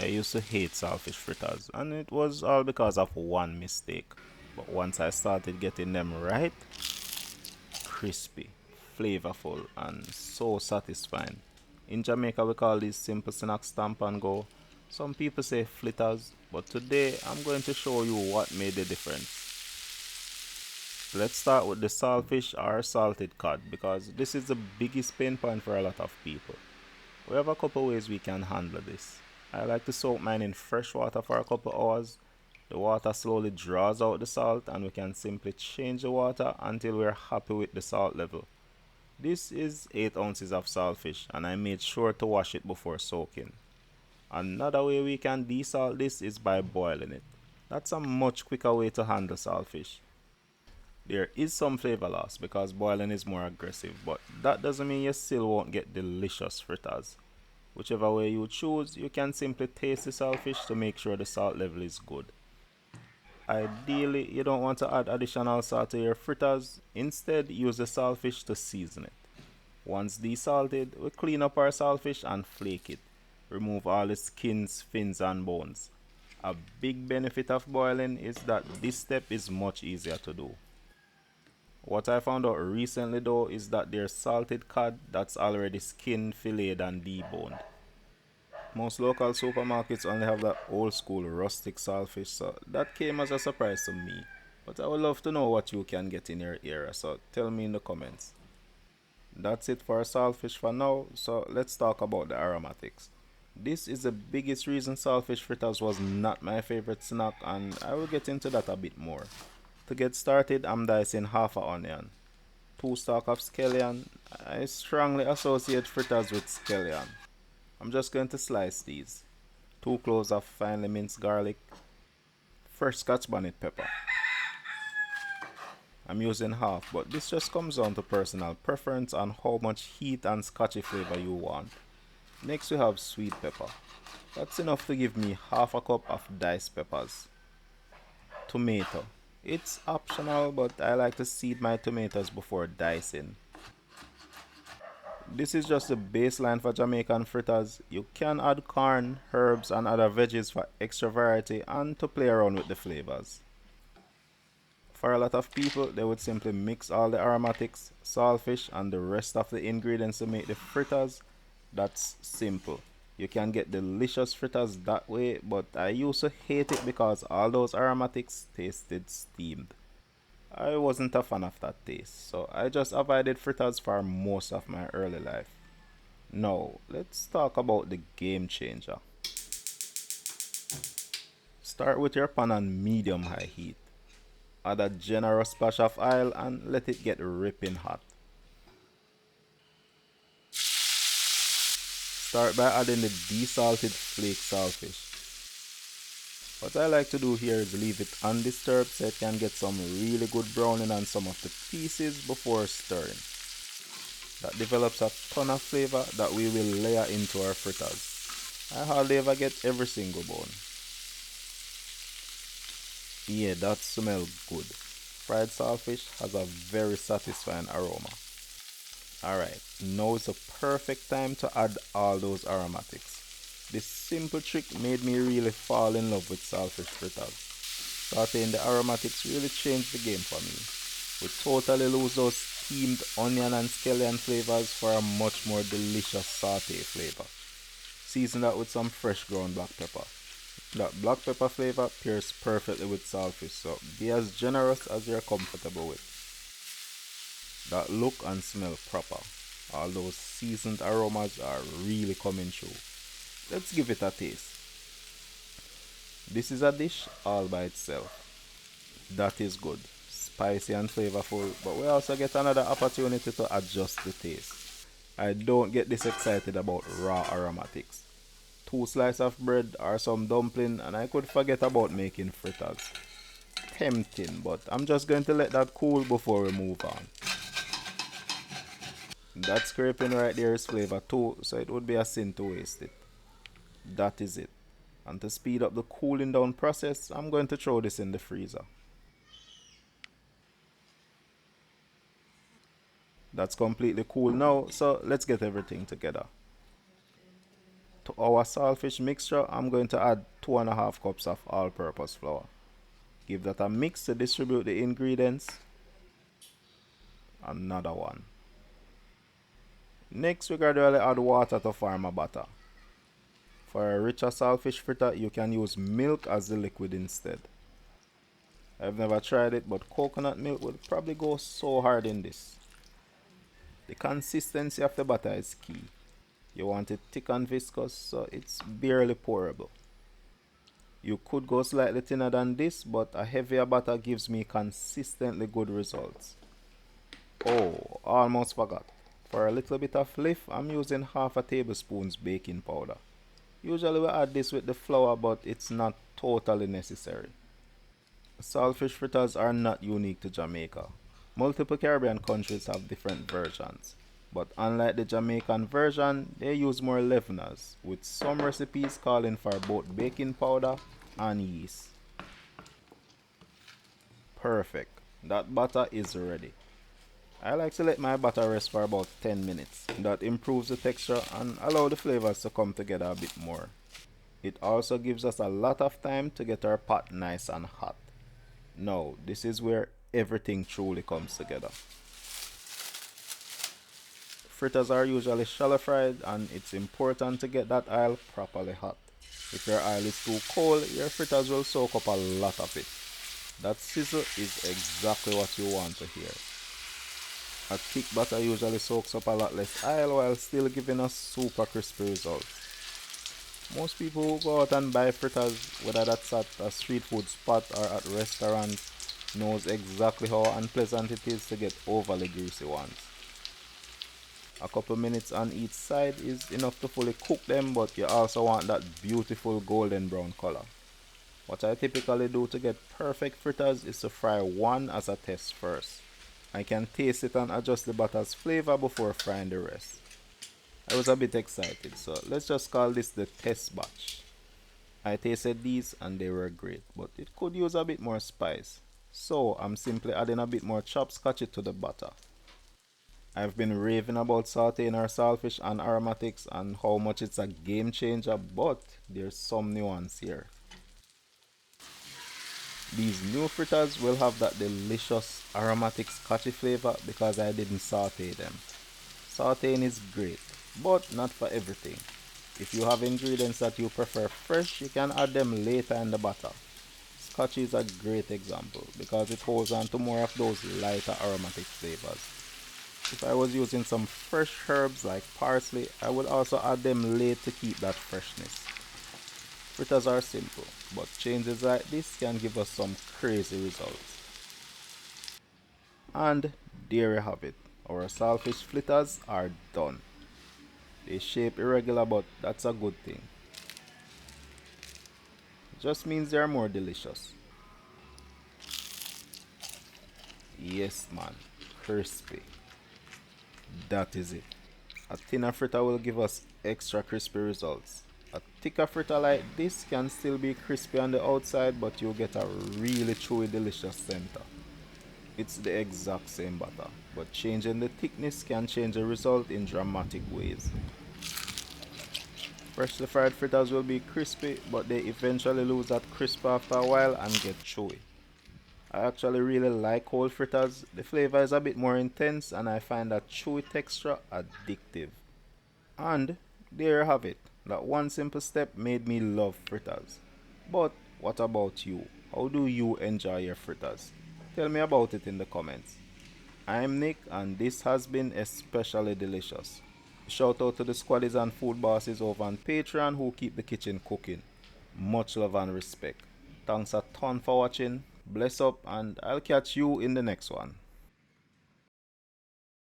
I used to hate saltfish fritters, and it was all because of one mistake. But once I started getting them right, crispy, flavorful, and so satisfying. In Jamaica, we call these simple snacks stamp and go. Some people say flitters, but today I'm going to show you what made the difference. Let's start with the saltfish or salted cod because this is the biggest pain point for a lot of people. We have a couple ways we can handle this. I like to soak mine in fresh water for a couple hours. The water slowly draws out the salt and we can simply change the water until we're happy with the salt level. This is 8 ounces of saltfish and I made sure to wash it before soaking. Another way we can desalt this is by boiling it. That's a much quicker way to handle saltfish. There is some flavor loss because boiling is more aggressive, but that doesn't mean you still won't get delicious fritters. Whichever way you choose, you can simply taste the saltfish to make sure the salt level is good. Ideally, you don't want to add additional salt to your fritters, instead use the saltfish to season it. Once desalted, we clean up our saltfish and flake it. Remove all the skins, fins and bones. A big benefit of boiling is that this step is much easier to do. What I found out recently though is that there's salted cod that's already skinned, filleted and deboned. Most local supermarkets only have that old school rustic saltfish, so that came as a surprise to me. But I would love to know what you can get in your area, so tell me in the comments. That's it for saltfish for now, so let's talk about the aromatics. This is the biggest reason saltfish fritters was not my favorite snack, and I will get into that a bit more. To get started, I'm dicing half a onion, 2 stalks of scallion. I strongly associate fritters with scallion. I'm just going to slice these. 2 cloves of finely minced garlic, fresh scotch bonnet pepper. I'm using half, but this just comes down to personal preference and how much heat and scotchy flavor you want. Next we have sweet pepper. That's enough to give me half a cup of diced peppers. Tomato. It's optional, but I like to seed my tomatoes before dicing. This is just the baseline for Jamaican fritters. You can add corn, herbs and other veggies for extra variety and to play around with the flavors. For a lot of people, they would simply mix all the aromatics, saltfish and the rest of the ingredients to make the fritters. That's simple. You can get delicious fritters that way, but I used to hate it because all those aromatics tasted steamed. I wasn't a fan of that taste, so I just avoided fritters for most of my early life. Now, let's talk about the game changer. Start with your pan on medium high heat. Add a generous splash of oil and let it get ripping hot. Start by adding the desalted flake saltfish. What I like to do here is leave it undisturbed so it can get some really good browning on some of the pieces before stirring. That develops a ton of flavor that we will layer into our fritters. I hardly ever get every single bone. Yeah, that smells good. Fried saltfish has a very satisfying aroma. Alright, now is the perfect time to add all those aromatics. This simple trick made me really fall in love with saltfish fritters. Sauteing the aromatics really changed the game for me. We totally lose those steamed onion and scallion flavors for a much more delicious saute flavor. Season that with some fresh ground black pepper. That black pepper flavor pairs perfectly with saltfish, so be as generous as you're comfortable with. That look and smell proper. All those seasoned aromas are really coming through. Let's give it a taste. This is a dish all by itself. That is good, spicy and flavorful, but we also get another opportunity to adjust the taste. I don't get this excited about raw aromatics. 2 slices of bread or some dumpling and I could forget about making fritters. Tempting, but I'm just going to let that cool before we move on. That scraping right there is flavor too, so it would be a sin to waste it. That is it. And to speed up the cooling down process, I'm going to throw this in the freezer. That's completely cool now, so let's get everything together. To our saltfish mixture, I'm going to add 2.5 cups of all-purpose flour. Give that a mix to distribute the ingredients. Another one. Next, we gradually add water to form a batter. For a richer saltfish fritter, you can use milk as the liquid instead. I've never tried it, but coconut milk would probably go so hard in this. The consistency of the batter is key. You want it thick and viscous, so it's barely pourable. You could go slightly thinner than this, but a heavier batter gives me consistently good results. Oh, almost forgot. For a little bit of lift, I'm using half a tablespoon baking powder. Usually we add this with the flour, but it's not totally necessary. Saltfish fritters are not unique to Jamaica. Multiple Caribbean countries have different versions. But unlike the Jamaican version, they use more leaveners, with some recipes calling for both baking powder and yeast. Perfect. That batter is ready. I like to let my batter rest for about 10 minutes. That improves the texture and allows the flavors to come together a bit more. It also gives us a lot of time to get our pot nice and hot. Now, this is where everything truly comes together. Fritters are usually shallow fried, and it's important to get that oil properly hot. If your oil is too cold, your fritters will soak up a lot of it. That sizzle is exactly what you want to hear. A thick batter usually soaks up a lot less oil while still giving us super crispy results. Most people who go out and buy fritters, whether that's at a street food spot or at restaurants, knows exactly how unpleasant it is to get overly greasy ones. A couple minutes on each side is enough to fully cook them, but you also want that beautiful golden brown color. What I typically do to get perfect fritters is to fry one as a test first. I can taste it and adjust the batter's flavor before frying the rest. I was a bit excited, so let's just call this the test batch. I tasted these and they were great, but it could use a bit more spice. So I'm simply adding a bit more chopped scotch to the batter. I've been raving about sauteing our saltfish and aromatics and how much it's a game changer, but there's some nuance here. These new fritters will have that delicious aromatic scotchy flavor because I didn't saute them. Sauteing is great, but not for everything. If you have ingredients that you prefer fresh, you can add them later in the batter. Scotch is a great example because it holds on to more of those lighter aromatic flavors. If I was using some fresh herbs like parsley, I would also add them late to keep that freshness. Fritters are simple, but changes like this can give us some crazy results. And there you have it. Our saltfish fritters are done. They shape irregular, but that's a good thing. Just means they are more delicious. Yes man, crispy. That is it. A thinner fritter will give us extra crispy results. A thicker fritter like this can still be crispy on the outside, but you get a really chewy delicious center. It's the exact same batter, but changing the thickness can change the result in dramatic ways. Freshly fried fritters will be crispy, but they eventually lose that crisp after a while and get chewy. I actually really like cold fritters. The flavor is a bit more intense and I find that chewy texture addictive. And there you have it. That one simple step made me love fritters. But what about you? How do you enjoy your fritters? Tell me about it in the comments. I'm Nick and this has been especially delicious. Shout out to the squaddies and food bosses over on Patreon who keep the kitchen cooking. Much love and respect. Thanks a ton for watching. Bless up and I'll catch you in the next one.